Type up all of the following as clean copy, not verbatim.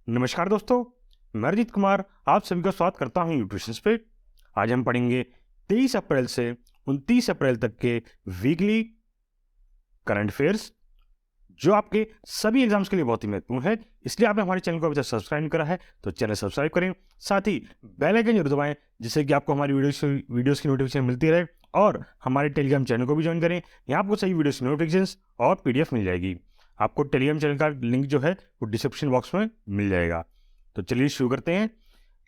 नमस्कार दोस्तों, मैं अरिजीत कुमार आप सभी का स्वागत करता हूं न्यूट्रिशंस पे। आज हम पढ़ेंगे 23 अप्रैल से 29 अप्रैल तक के वीकली करंट अफेयर्स, जो आपके सभी एग्जाम्स के लिए बहुत ही महत्वपूर्ण है। इसलिए आपने हमारे चैनल को अभी तक सब्सक्राइब नहीं करा है तो चैनल सब्सक्राइब करें, साथ ही बेल आइकन जरूर दबाएं जिससे कि आपको हमारी वीडियोस की नोटिफिकेशन मिलती रहे। और हमारे टेलीग्राम चैनल को भी ज्वाइन करें, यहाँ आपको सही वीडियोस की नोटिफिकेशन और पीडीएफ मिल जाएगी। आपको टेलीग्राम चैनल का लिंक जो है वो डिस्क्रिप्शन बॉक्स में मिल जाएगा। तो चलिए शुरू करते हैं।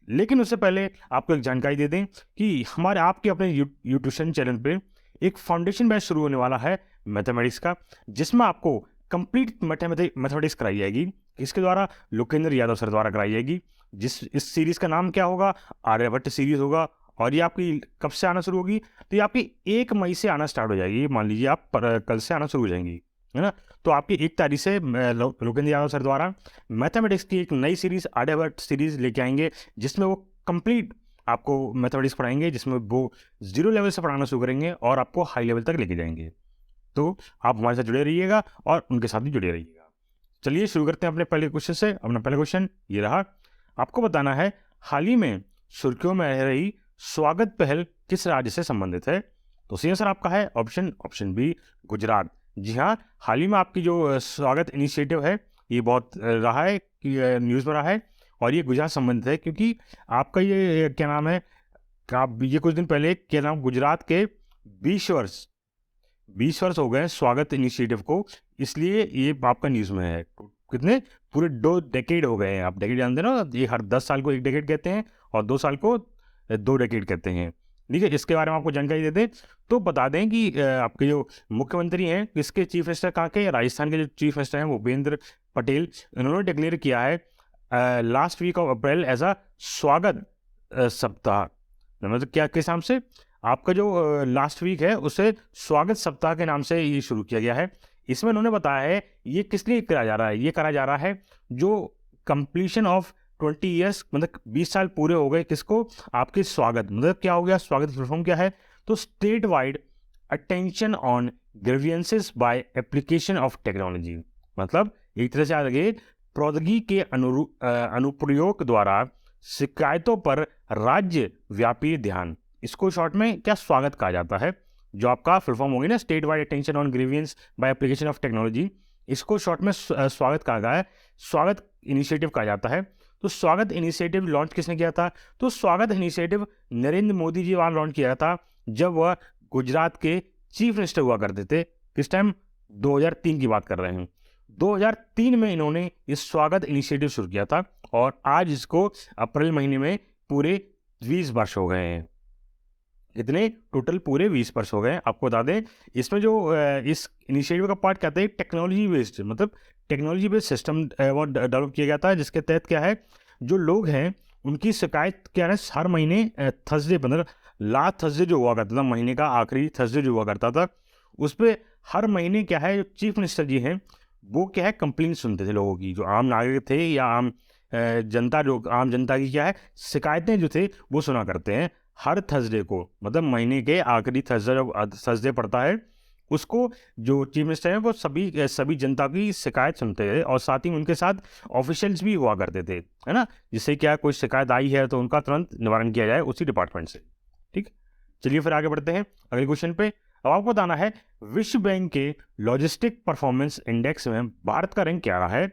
लेकिन उससे पहले आपको एक जानकारी दे दें कि हमारे आपके अपने यूट्यूशन चैनल पे एक फाउंडेशन बैच शुरू होने वाला है मैथमेटिक्स का, जिसमें आपको कंप्लीट मैथमेटिक्स कराई जाएगी। इसके द्वारा लोकेंद्र यादव सर द्वारा कराई जाएगी। इस सीरीज़ का नाम क्या होगा? आर्यभट्ट सीरीज़ होगा। और ये आपकी कब से आना शुरू होगी? तो ये आपकी 1 मई से आना स्टार्ट हो जाएगी। मान लीजिए आप कल से आना शुरू हो जाएंगी, है ना। तो आपकी 1 तारीख से लोकेंद्र यादव सर द्वारा मैथमेटिक्स की एक नई सीरीज़ आर्यभट्ट सीरीज़ लेके आएंगे, जिसमें वो कंप्लीट आपको मैथमेटिक्स पढ़ाएंगे, जिसमें वो 0 लेवल से पढ़ाना शुरू करेंगे और आपको हाई लेवल तक लेके जाएंगे। तो आप हमारे साथ जुड़े रहिएगा और उनके साथ भी जुड़े रहिएगा। चलिए शुरू करते हैं अपने पहले क्वेश्चन से। अपना पहला क्वेश्चन ये रहा, आपको बताना है हाल ही में सुर्खियों में रह रही स्वागत पहल किस राज्य से संबंधित है? तो सही आंसर आपका है ऑप्शन बी, गुजरात। जी हाँ, हाल ही में आपकी जो स्वागत इनिशिएटिव है ये बहुत रहा है कि न्यूज़ में रहा है, और ये गुजरात संबंधित है, क्योंकि आपका ये क्या नाम है, आप ये कुछ दिन पहले क्या नाम, गुजरात के 20 वर्ष हो गए हैं स्वागत इनिशिएटिव को, इसलिए ये आपका न्यूज़ में है। कितने? पूरे 2 डेकेड हो गए हैं। आप डेकेड जानते हो ना, ये हर 10 साल को 1 डेकेड कहते हैं और 2 साल को 2 डेकेड कहते हैं। ठीक है, इसके बारे में आपको जानकारी दे दें तो बता दें कि आपके जो मुख्यमंत्री हैं, इसके चीफ मिनिस्टर कहाँ के? राजस्थान के जो चीफ मिनिस्टर हैं भूपेंद्र पटेल, इन्होंने डिक्लेयर किया है last week of April as a स्वागत सप्ताह। मतलब क्या, किस नाम से? आपका जो लास्ट वीक है उसे स्वागत सप्ताह के नाम से ये शुरू किया गया है। इसमें उन्होंने बताया है ये किस लिए करा जा रहा है। ये करा जा रहा है जो कंप्लीशन ऑफ 20 ईयर्स, मतलब 20 साल पूरे हो गए किसको? आपके स्वागत। मतलब क्या हो गया? स्वागत फुल फॉर्म क्या है? तो state wide attention on grievances by application of technology. मतलब एक तरह से आगे प्रौद्योगिकी के अनुप्रयोग द्वारा शिकायतों पर राज्य व्यापी ध्यान, इसको शॉर्ट में क्या स्वागत कहा जाता है, जो आपका फुल फॉर्म होगी ना, state wide attention on grievance by application of technology, इसको शॉर्ट में स्वागत कहा गया है, स्वागत इनिशिएटिव कहा जाता है। तो स्वागत इनिशिएटिव लॉन्च किसने किया था? तो स्वागत इनिशिएटिव नरेंद्र मोदी जी द्वारा लॉन्च किया था जब वह गुजरात के चीफ मिनिस्टर हुआ करते थे। किस टाइम? 2003 की बात कर रहे हैं। 2003 में इन्होंने इस स्वागत इनिशिएटिव शुरू किया था और आज इसको अप्रैल महीने में पूरे 20 वर्ष हो गए हैं। कितने? टोटल पूरे 20 वर्ष हो गए। आपको बता दें इसमें जो इस इनिशिएटिव का पार्ट कहते हैं टेक्नोलॉजी बेस्ड, मतलब टेक्नोलॉजी बेस्ड सिस्टम वो डेवलप किया गया था, जिसके तहत क्या है, जो लोग हैं उनकी शिकायत क्या है, हर महीने थर्सडे, मतलब लास्ट थर्सडे जो हुआ करता था, महीने का आखिरी थर्सडे जो हुआ करता था, उस पर हर महीने क्या है, जो चीफ मिनिस्टर जी हैं वो क्या है, कंप्लेंट सुनते थे लोगों की, जो आम नागरिक थे या आम जनता, जो आम जनता की क्या है शिकायतें जो थे वो सुना करते हैं हर थर्सडे को। मतलब महीने के आखिरी थर्सडे, जब थर्सडे पड़ता है, उसको जो चीफ मिनिस्टर हैं वो सभी जनता की शिकायत सुनते थे, और साथ ही उनके साथ ऑफिशियल्स भी हुआ करते थे, है ना, जिससे क्या कोई शिकायत आई है तो उनका तुरंत निवारण किया जाए उसी डिपार्टमेंट से। ठीक, चलिए फिर आगे बढ़ते हैं अगले क्वेश्चन पे। अब आपको बताना है विश्व बैंक के लॉजिस्टिक परफॉर्मेंस इंडेक्स में भारत का रैंक क्या रहा है?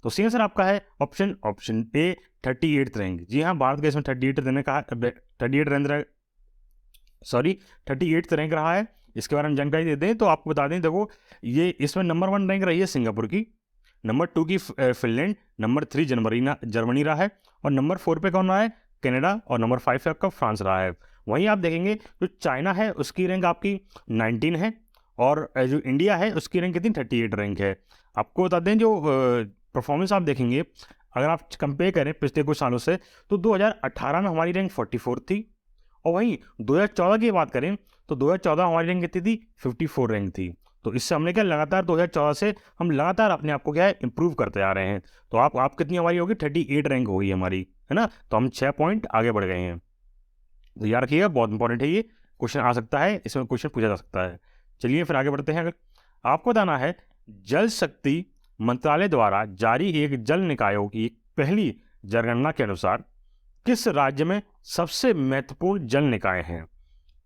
तो सही आंसर आपका है ऑप्शन ए, 38 रैंक। जी हाँ, भारत का इसमें 38 रैंक का 38 रैंक, सॉरी 38 रैंक रहा है। इसके बारे में जानकारी दे दें तो आपको बता दें, देखो ये इसमें नंबर 1 रैंक रही है सिंगापुर की, नंबर 2 की फिनलैंड, नंबर 3 जर्मनी रहा है, और नंबर 4 पे कौन रहा है? कनाडा, और नंबर 5 पे आपका फ्रांस रहा है। वहीं आप देखेंगे जो चाइना है उसकी रैंक आपकी 19 है, और जो इंडिया है उसकी रैंक कितनी? 38 रैंक है। आपको बता दें जो परफॉर्मेंस आप देखेंगे, अगर आप कंपेयर करें पिछले कुछ सालों से, तो 2018 में हमारी रैंक 44 थी, और वहीं 2014 की बात करें तो 2014 हमारी रैंक कितनी थी? 54 रैंक थी। तो इससे हमने क्या लगातार 2014 से हम लगातार अपने आप को क्या है इंप्रूव करते आ रहे हैं। तो आप कितनी हमारी होगी? 38 रैंक होगी हमारी, है ना। तो हम 6 पॉइंट आगे बढ़ गए हैं। तो याद रखिएगा, बहुत इंपॉर्टेंट है ये, क्वेश्चन आ सकता है, इसमें क्वेश्चन पूछा जा सकता है। चलिए फिर आगे बढ़ते हैं। अगर आपको बताना है जल शक्ति मंत्रालय द्वारा जारी एक जल निकायों की पहली जनगणना के अनुसार किस राज्य में सबसे महत्वपूर्ण जल निकाय हैं?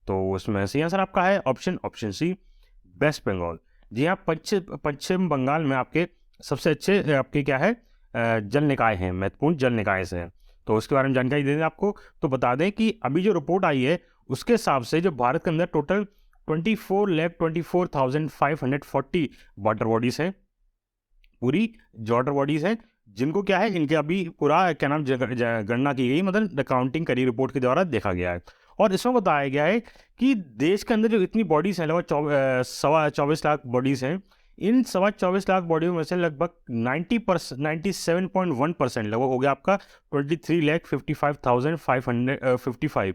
तो उसमें सही आंसर आपका है ऑप्शन सी, वेस्ट बंगाल। जी हाँ, पश्चिम बंगाल में आपके सबसे अच्छे आपके क्या है जल निकाय हैं, महत्वपूर्ण जल निकाय से हैं। तो उसके बारे में जानकारी दे दें आपको। तो बता दें कि अभी जो रिपोर्ट आई है उसके हिसाब से जो भारत के अंदर टोटल 24,24,540 वाटर बॉडीज हैं, पूरी जो वाटर बॉडीज हैं, जिनको क्या है इनके अभी पूरा क्या नाम गणना की गई, मतलब अकाउंटिंग करी रिपोर्ट के द्वारा देखा गया है। और इसमें बताया गया है कि देश के अंदर जो इतनी बॉडीज हैं, लगभग 24 लाख बॉडीज हैं, इन 24 लाख बॉडियों में से लगभग 97.1% लगभग हो गया आपका 23,55,555।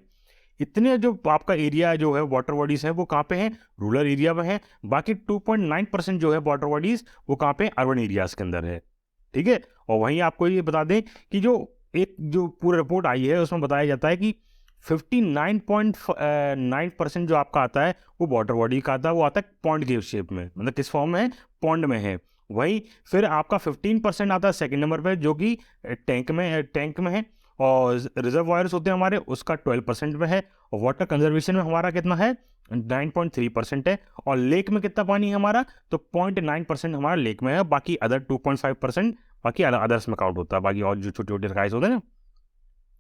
इतने जो आपका एरिया जो है वाटर बॉडीज है वो कहाँ पे हैं? रूरल एरिया में है। बाकी 2.9% जो है वाटर बॉडीज वो कहाँ पे? अर्बन एरियाज के अंदर है। ठीक है। और वहीं आपको ये बता दें कि जो पूरा रिपोर्ट आई है उसमें बताया जाता है कि 59.9% जो आपका आता है वो वाटर बॉडी का आता है, वो आता है पॉन्ड के शेप में, मतलब किस फॉर्म में है? पॉन्ड में है। वहीं फिर आपका 15% आता है सेकंड नंबर पे, जो कि टैंक में है। और रिजर्वायर्स होते हैं हमारे, उसका 12% में है। और वाटर कंजर्वेशन में हमारा कितना है? 9.3% है। और लेक में कितना पानी है हमारा? तो 0.9% हमारा लेक में है। बाकी अदर 2.5% बाकी अदर्स में काउंट होता है। बाकी और जो छोटे छोटे राइस होते हैं ना,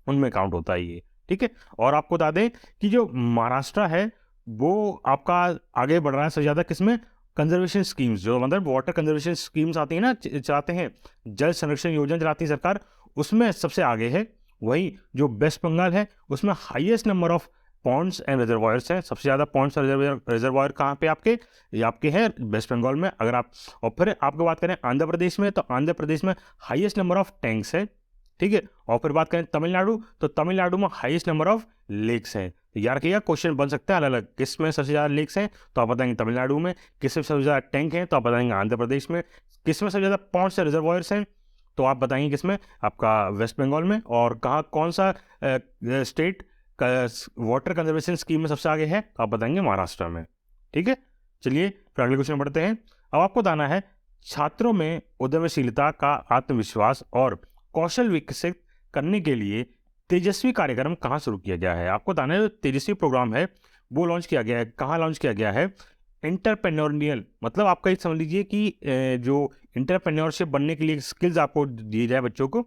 उनमें काउंट होता है ये। ठीक है। और आपको बता दें कि जो महाराष्ट्र है वो आपका आगे बढ़ रहा है सबसे ज़्यादा किसमें? कंजर्वेशन स्कीम्स, जो मतलब वाटर कंजर्वेशन स्कीम्स आती है ना, चलाते हैं, जल संरक्षण योजना चलाती है सरकार, उसमें सबसे आगे है। वहीं जो वेस्ट बंगाल है उसमें highest number of ponds and reservoirs हैं। सबसे ज़्यादा पॉन्ड्स और रिजर्वायर कहाँ पे आपके? ये आपके हैं वेस्ट बंगाल में। अगर आप और फिर आपको बात करें आंध्र प्रदेश में, तो आंध्र प्रदेश में हाईएस्ट नंबर ऑफ टैंक्स है। ठीक है। और फिर बात करें तमिलनाडु, तो तमिलनाडु में हाईएस्ट नंबर ऑफ लेक्स हैं। तो यार क्या क्वेश्चन बन सकता है अलग अलग, किस में सबसे ज़्यादा लेक्स हैं तो आप बताएंगे तमिलनाडु में, किस में सबसे ज़्यादा टैंक हैं तो आप बताएंगे आंध्र प्रदेश में, किस में सबसे ज़्यादा पॉन्ड्स से रिजर्वायर्स हैं तो आप बताएंगे किस में? आपका वेस्ट बंगाल में। और कहाँ कौन सा स्टेट का वाटर कंजर्वेशन स्कीम में सबसे आगे है तो आप बताएंगे महाराष्ट्र में। ठीक है। चलिए फिर अगले क्वेश्चन बढ़ते हैं। अब आपको बताना है छात्रों में उद्यमशीलता का आत्मविश्वास और कौशल विकसित करने के लिए तेजस्वी कार्यक्रम कहाँ शुरू किया गया है? आपको बताना है जो तेजस्वी प्रोग्राम है वो लॉन्च किया गया है, कहाँ लॉन्च किया गया है? एंटरप्रेन्योरियल, मतलब आपका ये समझ लीजिए कि जो एंटरप्रेन्योरशिप बनने के लिए स्किल्स आपको दिए जाए बच्चों को,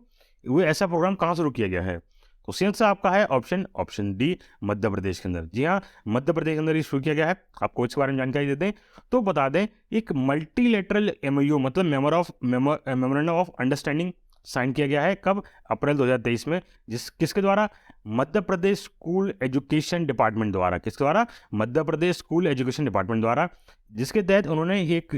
वो ऐसा प्रोग्राम कहाँ शुरू किया गया है? तो सी आंसर आपका है ऑप्शन डी, मध्य प्रदेश के अंदर। जी हाँ, मध्य प्रदेश के अंदर ये शुरू किया गया है। आपको इसके बारे में जानकारी देते हैं तो बता दें, एक मल्टीलेटरल एमओयू मतलब मेमोरेंडम ऑफ अंडरस्टैंडिंग साइन किया गया है। कब? अप्रैल 2023 में। किसके द्वारा? Madhya Pradesh school education department द्वारा। किसके द्वारा? Madhya Pradesh school education department द्वारा, जिसके तहत उन्होंने एक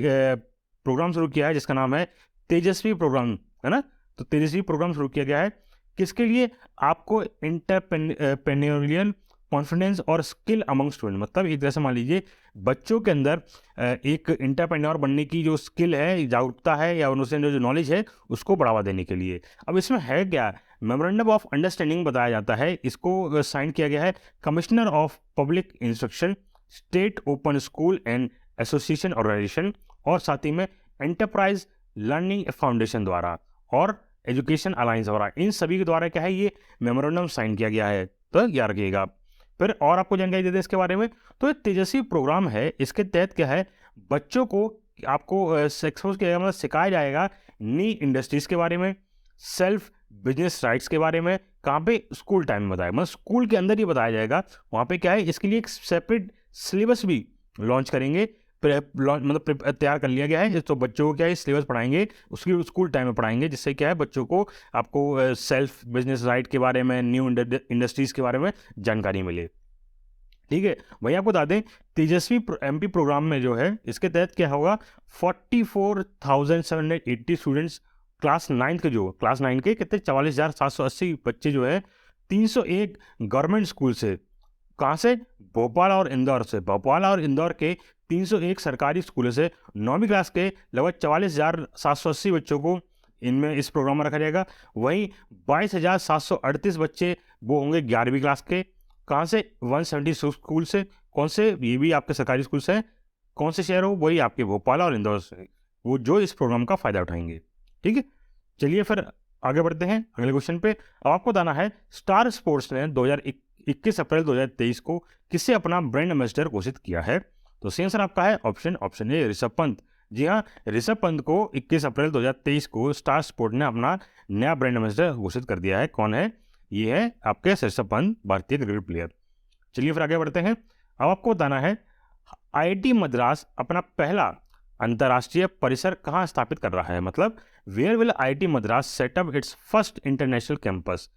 प्रोग्राम शुरू किया है जिसका नाम है तेजस्वी प्रोग्राम, है ना। तो तेजस्वी प्रोग्राम शुरू किया गया है किसके लिए? आपको एंटरप्रेन्योरियल कॉन्फिडेंस और स्किल अमंग स्टूडेंट, मतलब एक तरह से मान लीजिए बच्चों के अंदर एक एंटरप्रेन्योर बनने की जो स्किल है, जागरूकता है, या उनसे जो नॉलेज है उसको बढ़ावा देने के लिए। अब इसमें है क्या? मेमोरेंडम ऑफ अंडरस्टैंडिंग बताया जाता है। इसको साइन किया गया है commissioner of public instruction, state open school and association organisation, और साथ ही में एंटरप्राइज लर्निंग फाउंडेशन द्वारा और एजुकेशन अलायंस द्वारा। इन सभी के द्वारा क्या है ये मेमोरेंडम साइन किया गया है। तो याद रखिएगा। फिर और आपको जानकारी देते हैं इसके बारे में। तो ये तेजस्वी प्रोग्राम है, इसके तहत क्या है, बच्चों को आपको एक्सपोज किया जाएगा, मतलब सिखाया जाएगा नी इंडस्ट्रीज के बारे में, सेल्फ बिजनेस राइट्स के बारे में। कहाँ पे? स्कूल टाइम में बताया, मतलब स्कूल के अंदर ही बताया जाएगा। वहाँ पे क्या है, इसके लिए एक सेपरेट सिलेबस भी लॉन्च करेंगे, मतलब तैयार कर लिया गया है। तो बच्चों को क्या है सिलेबस पढ़ाएंगे, उसकी स्कूल टाइम में पढ़ाएंगे, जिससे क्या है बच्चों को आपको सेल्फ बिजनेस राइट के बारे में, न्यू इंडस्ट्रीज़ के बारे में जानकारी मिले। ठीक है। वहीं आपको बता दें तेजस्वी एमपी प्रोग्राम में जो है, इसके तहत क्या होगा, 44,780 स्टूडेंट्स क्लास 9 के, जो क्लास 9 के कितने 44,780 बच्चे जो है 301 गवर्नमेंट स्कूल से, कहाँ से? भोपाल और इंदौर से। भोपाल और इंदौर के 301 सरकारी स्कूलों से 9वीं क्लास के लगभग 44,780 बच्चों को इनमें इस प्रोग्राम में रखा जाएगा। वहीं 22,738 बच्चे वो होंगे 11वीं क्लास के, कहाँ से? 170 स्कूल से। कौन से? ये भी आपके सरकारी स्कूल से हैं। कौन से शहर हो? वही आपके भोपाल और इंदौर से। वो जो इस प्रोग्राम का फ़ायदा उठाएंगे। ठीक है, चलिए फिर आगे बढ़ते हैं अगले क्वेश्चन पे। अब आपको बताना है स्टार स्पोर्ट्स ने 21 अप्रैल 2023 को किसे अपना ब्रांड एम्बेसडर घोषित किया है? तो सही आंसर आपका है ऑप्शन ए ऋषभ पंत। जी हाँ, ऋषभ पंत को 21 अप्रैल 2023 को स्टार स्पोर्ट ने अपना नया ब्रांड एम्बेसडर घोषित कर दिया है। कौन है? ये है आपके ऋषभ पंत, भारतीय क्रिकेट प्लेयर। चलिए फिर आगे बढ़ते हैं। अब आपको बताना है आईआईटी मद्रास अपना पहला अंतर्राष्ट्रीय परिसर कहाँ स्थापित कर रहा है? मतलब where will IIT Madras set up its first international campus?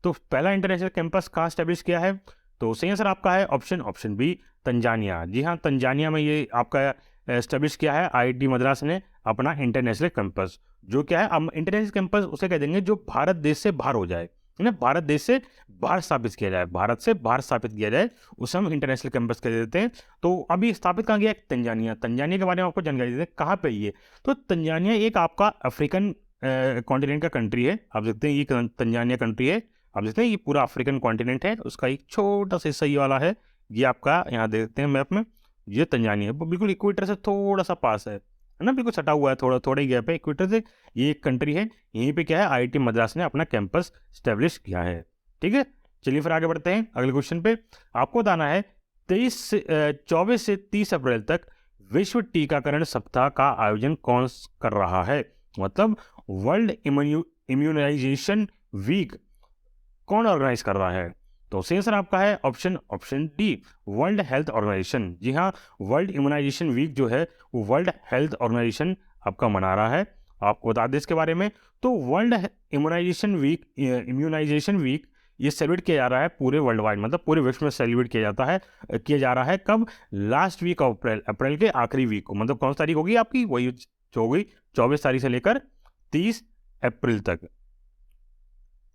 तो पहला इंटरनेशनल कैंपस कहाँ स्टैब्लिश किया है? तो सही आंसर आपका है ऑप्शन बी तंजानिया। जी हाँ, तंजानिया में ये आपका एस्टेब्लिश किया है आईआईटी मद्रास ने अपना इंटरनेशनल कैंपस। जो क्या है, अब इंटरनेशनल कैंपस उसे कह देंगे जो भारत देश से बाहर हो जाए, है ना, भारत देश से बाहर स्थापित किया जाए, भारत से बाहर स्थापित किया जाए, उसे हम इंटरनेशनल कैंपस कह देते हैं। तो अभी स्थापित कहाँ गया? तंजानिया। तंजानिया के बारे में आपको जानकारी देते हैं, कहाँ पे ये? तो तंजानिया एक आपका अफ्रीकन कॉन्टिनेंट का कंट्री है। आप देखते हैं ये तंजानिया कंट्री है, आप देखते हैं ये पूरा अफ्रीकन कॉन्टिनेंट है, उसका एक छोटा सा हिस्सा ये वाला है, ये आपका यहाँ देखते हैं मैप में, ये तंजानिया बिल्कुल इक्वेटर से थोड़ा सा पास है ना, बिल्कुल सटा हुआ है, थोड़ा ही गैप है इक्वेटर से। ये एक कंट्री है, यहीं पे क्या है आईआईटी मद्रास ने अपना कैंपस स्टैब्लिश किया है। ठीक है, चलिए फिर आगे बढ़ते हैं अगले क्वेश्चन पे। आपको बताना है 24 से 30 अप्रैल तक विश्व टीकाकरण सप्ताह का आयोजन कौन कर रहा है? मतलब वर्ल्ड इम्यूनाइजेशन वीक कौन ऑर्गेनाइज कर रहा है? तो सही आंसर आपका है option D world health organisation. जी हाँ, वर्ल्ड इम्यूनाइजेशन वीक जो है वो वर्ल्ड हेल्थ ऑर्गेनाइजेशन आपका मना रहा है। आपको बता दें इसके बारे में, तो वर्ल्ड इम्यूनाइजेशन वीक ये सेलिब्रेट किया जा रहा है पूरे वर्ल्ड वाइड, मतलब पूरे विश्व में सेलिब्रेट किया जा रहा है कब? लास्ट वीक ऑफ अप्रैल के आखिरी वीक को। मतलब कौन सी तारीख होगी आपकी? वही जो होगी 24 तारीख से लेकर 30 अप्रैल तक।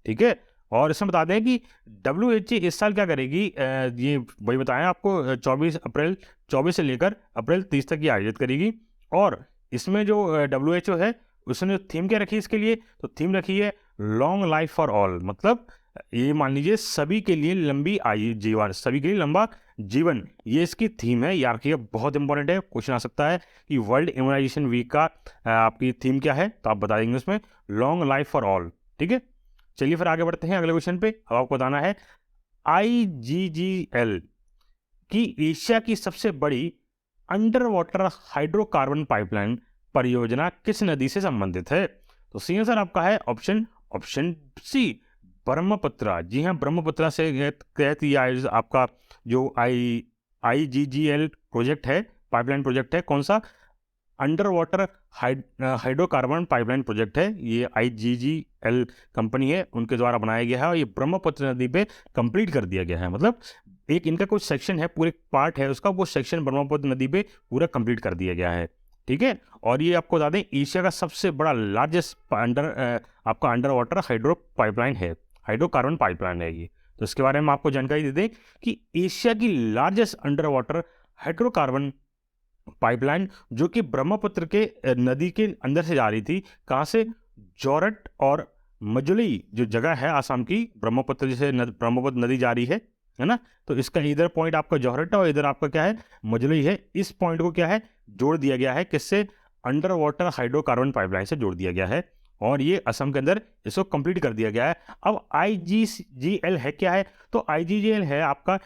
ठीक है, और इसमें बता दें कि WHO इस साल क्या करेगी, ये वही बताया आपको, 24 से लेकर अप्रैल 30 तक ये आयोजित करेगी। और इसमें जो WHO है उसने थीम क्या रखी है इसके लिए? तो थीम रखी है लॉन्ग लाइफ फॉर ऑल। मतलब ये मान लीजिए सभी के लिए लंबी आयु जीवन, सभी के लिए लंबा जीवन, ये इसकी थीम है। यार ये बहुत इंपॉर्टेंट है, क्वेश्चन आ सकता है कि वर्ल्ड इम्यूनाइजेशन वीक का आपकी थीम क्या है, तो आप बता देंगे उसमें लॉन्ग लाइफ फॉर ऑल। ठीक है, चलिए फिर आगे बढ़ते हैं अगले क्वेश्चन पे। अब आपको बताना है IGGL की एशिया की सबसे बड़ी अंडर वाटर हाइड्रोकार्बन पाइपलाइन परियोजना किस नदी से संबंधित है? तो सी आंसर आपका है ऑप्शन सी ब्रह्मपुत्रा। जी हाँ, ब्रह्मपुत्रा से तहत ये आपका जो IGGL प्रोजेक्ट है, पाइपलाइन प्रोजेक्ट है, कौन सा? Under water hydrocarbon pipeline project है। ये IGGL कंपनी है, उनके द्वारा बनाया गया है और ये ब्रह्मपुत्र नदी पे कंप्लीट कर दिया गया है। मतलब एक इनका कुछ सेक्शन है, पूरे पार्ट है उसका, वो सेक्शन ब्रह्मपुत्र नदी पे पूरा कंप्लीट कर दिया गया है। ठीक है, और ये आपको बता दें एशिया का सबसे बड़ा लार्जेस्ट आपका अंडर वाटर हाइड्रोकार्बन पाइपलाइन है ये। तो इसके बारे में आपको जानकारी दे दें कि एशिया की largest under water hydrocarbon pipeline जो कि ब्रह्मपुत्र के नदी के अंदर से जा रही थी, कहाँ से? जोरहट और मजुली जो जगह है आसाम की, ब्रह्मपुत्र जैसे ब्रह्मपुत्र नदी जा रही है ना, तो इसका इधर पॉइंट आपका जोरहट है और इधर आपका क्या है? मजुली है। इस पॉइंट को क्या है? जोड़ दिया गया है किससे? अंडर वाटर हाइड्रोकार्बन पाइपलाइन से जोड़ दिया गया है और ये असम के अंदर इसको कंप्लीट कर दिया गया है। अब IGGL है क्या है? तो IGGL है आपका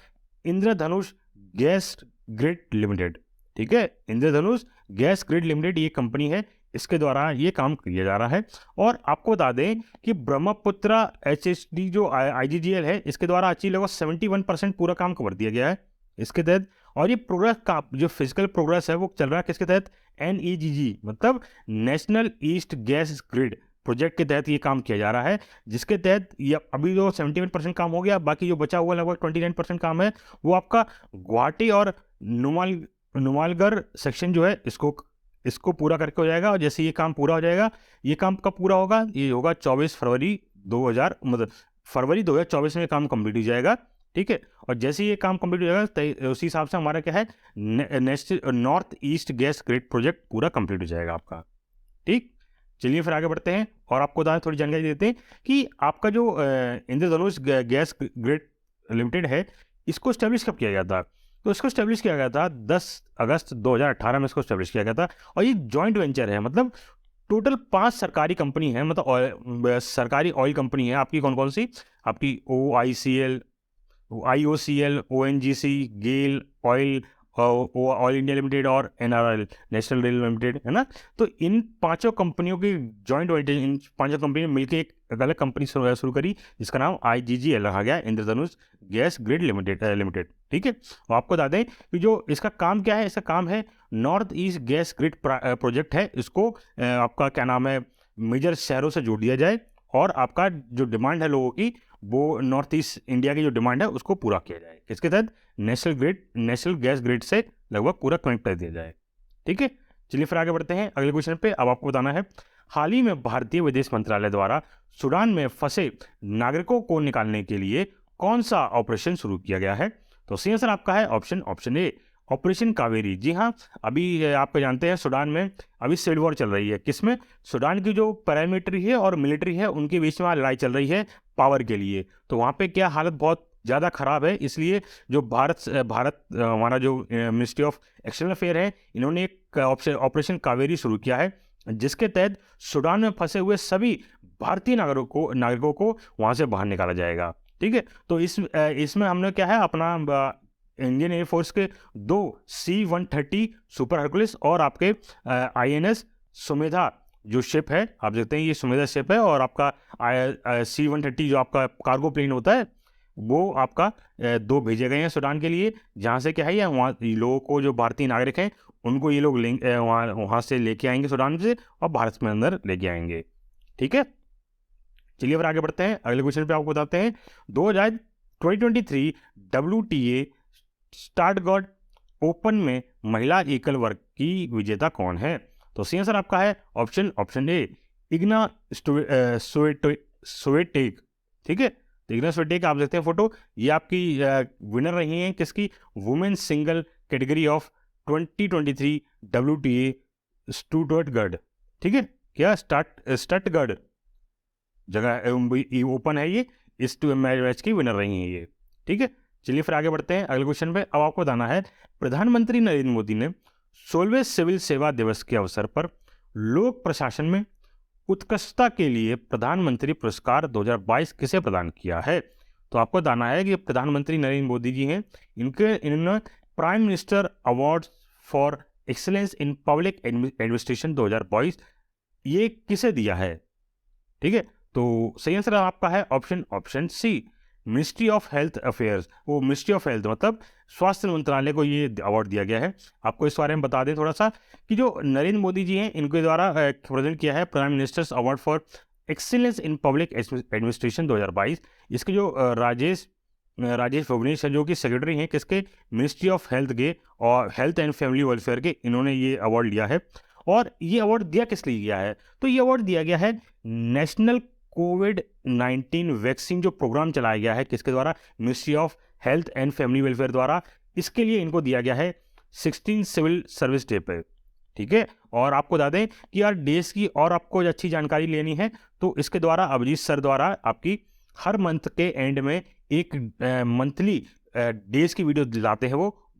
इंद्रधनुष गैस ग्रिड लिमिटेड। ठीक है, इंद्रधनुष गैस ग्रिड लिमिटेड ये कंपनी है, इसके द्वारा ये काम किया जा रहा है। और आपको बता दें कि ब्रह्मपुत्रा HHD जो IGGL है, इसके द्वारा अचीव लगभग 71% पूरा काम कर दिया गया है इसके तहत। और ये प्रोग्रेस का जो फिजिकल प्रोग्रेस है वो चल रहा है किसके तहत? NEGG, मतलब national east gas grid project के तहत ये काम किया जा रहा है, जिसके तहत ये अभी जो 71% काम हो गया, बाकी जो बचा हुआ लगभग 29% काम है वो आपका गुवाहाटी और नुमालगढ़ सेक्शन जो है इसको पूरा करके हो जाएगा। और जैसे ये काम पूरा हो जाएगा, ये काम कब पूरा होगा? ये होगा 24 फरवरी 2024 में काम कंप्लीट हो जाएगा। ठीक है, और जैसे ये काम कंप्लीट हो जाएगा उसी हिसाब से हमारा क्या है north east gas grid project पूरा कंप्लीट हो जाएगा आपका। ठीक, चलिए फिर आगे बढ़ते हैं और आपको थोड़ी जानकारी देते हैं कि आपका जो इंद्रधनुष गैस ग्रिड लिमिटेड है, इसको स्टैब्लिश कब किया गया था? तो इसको स्टैब्लिश किया गया था 10 अगस्त 2018 में, इसको स्टैब्लिश किया गया था। और ये जॉइंट वेंचर है, मतलब टोटल 5 सरकारी कंपनी है, मतलब सरकारी ऑयल कंपनी है आपकी। कौन कौन सी? आपकी OICL, IOCL, ONGC, गेल ऑयल, ऑयल इंडिया लिमिटेड और NRL, नेशनल रेल लिमिटेड, है ना। तो इन पांचों कंपनियों की जॉइंट वेंचर, इन पांचों कंपनी ने मिलकर एक अलग कंपनी शुरू करी, जिसका नाम IGGL रखा गया, इंद्रधनुष गैस ग्रिड लिमिटेड। ठीक है। और आपको बता दें कि जो इसका काम क्या है, इसका काम है north east gas grid project है। इसको आपका क्या नाम है, मेजर शहरों से जोड़ दिया जाए, और आपका जो डिमांड है लोगों की, वो नॉर्थ ईस्ट इंडिया की जो डिमांड है उसको पूरा किया जाए। किसके तहत? नेशनल गैस ग्रिड से लगभग पूरा कनेक्ट कर दिया जाए। ठीक है। चलिए फिर आगे बढ़ते हैं अगले क्वेश्चन पे। अब आपको बताना है, हाल ही में भारतीय विदेश मंत्रालय द्वारा सूडान में फंसे नागरिकों को निकालने के लिए कौन सा ऑपरेशन शुरू किया गया है? तो सही आंसर आपका है ऑप्शन ए, ऑपरेशन कावेरी। जी हाँ, अभी आप जानते हैं सूडान में अभी सिविल वॉर चल रही है। किसमें? सूडान की जो पैरामिलिट्री है और मिलिट्री है, उनके बीच में लड़ाई चल रही है पावर के लिए। तो वहाँ पे क्या हालत बहुत ज़्यादा ख़राब है, इसलिए जो भारत हमारा जो मिनिस्ट्री ऑफ एक्सटर्नल अफेयर है, इन्होंने एक ऑपरेशन कावेरी शुरू किया है, जिसके तहत सूडान में फंसे हुए सभी भारतीय नागरिकों को वहाँ से बाहर निकाला जाएगा। ठीक है। तो इसमें हमने क्या है, अपना इंडियन एयरफोर्स के 2 C-130 सुपर हरकुलिस और आपके INS सुमेधा जो शिप है, आप देखते हैं ये सुमेधा शिप है, और आपका C-130 जो आपका कार्गो प्लेन होता है, वो आपका 2 भेजे गए हैं सूडान के लिए, जहाँ से क्या है, वहाँ लोगों को, जो भारतीय नागरिक हैं, उनको ये लोग वहाँ से लेके आएंगे सूडान से, और भारत में अंदर लेके आएंगे। ठीक है। चलिए फिर आगे बढ़ते हैं अगले क्वेश्चन पे। आपको बताते हैं 2023 WTA स्टटगार्ट ओपन में महिला एकल वर्ग की विजेता कौन है? तो सही आंसर आपका है ऑप्शन ए, इग्ना स्वेटेक। ठीक है। तो इग्ना स्वेटेक, आप देखते हैं फोटो, ये आपकी विनर रही हैं किसकी? Women single category of 2023 WTA Stuttgart. ठीक है। क्या स्टटगार्ट जगह ओपन है, ये इस मैच की विनर रही हैं ये। ठीक है। चलिए फिर आगे बढ़ते हैं अगले क्वेश्चन पे। अब आपको बताना है, प्रधानमंत्री नरेंद्र मोदी ने 16वें सिविल सेवा दिवस के अवसर पर लोक प्रशासन में उत्कृष्टता के लिए प्रधानमंत्री पुरस्कार 2022 किसे प्रदान किया है? तो आपको बताना है कि प्रधानमंत्री नरेंद्र मोदी जी हैं, इन्होंने prime minister award for excellence in public administration 2022 ये किसे दिया है? ठीक है। तो सही आंसर आपका है option C, ministry of health affairs. वो मिनिस्ट्री ऑफ हेल्थ मतलब स्वास्थ्य मंत्रालय को ये अवार्ड दिया गया है। आपको इस बारे में बता दें थोड़ा सा कि जो नरेंद्र मोदी जी हैं, इनके द्वारा प्रेजेंट किया है prime ministers award for excellence in public administration 2022। इसके जो राजेश भुवनेश है, जो कि सेक्रेटरी हैं किसके? मिनिस्ट्री ऑफ हेल्थ के और हेल्थ एंड फैमिली वेलफेयर के, इन्होंने ये अवार्ड लिया है। और ये अवार्ड दिया किस लिए गया है? तो ये अवार्ड दिया गया है नेशनल कोविड-19 वैक्सीन जो प्रोग्राम चलाया गया है, किसके द्वारा? Ministry of health and family welfare द्वारा। इसके लिए इनको दिया गया है 16 सिविल सर्विस डे पे। ठीक है। और आपको बता दें कि यार देश की और आपको अच्छी जानकारी लेनी है, तो इसके द्वारा अभिजीत सर द्वारा आपकी हर मंथ के एंड में एक मंथली डेज की वीडियो दिलाते हैं।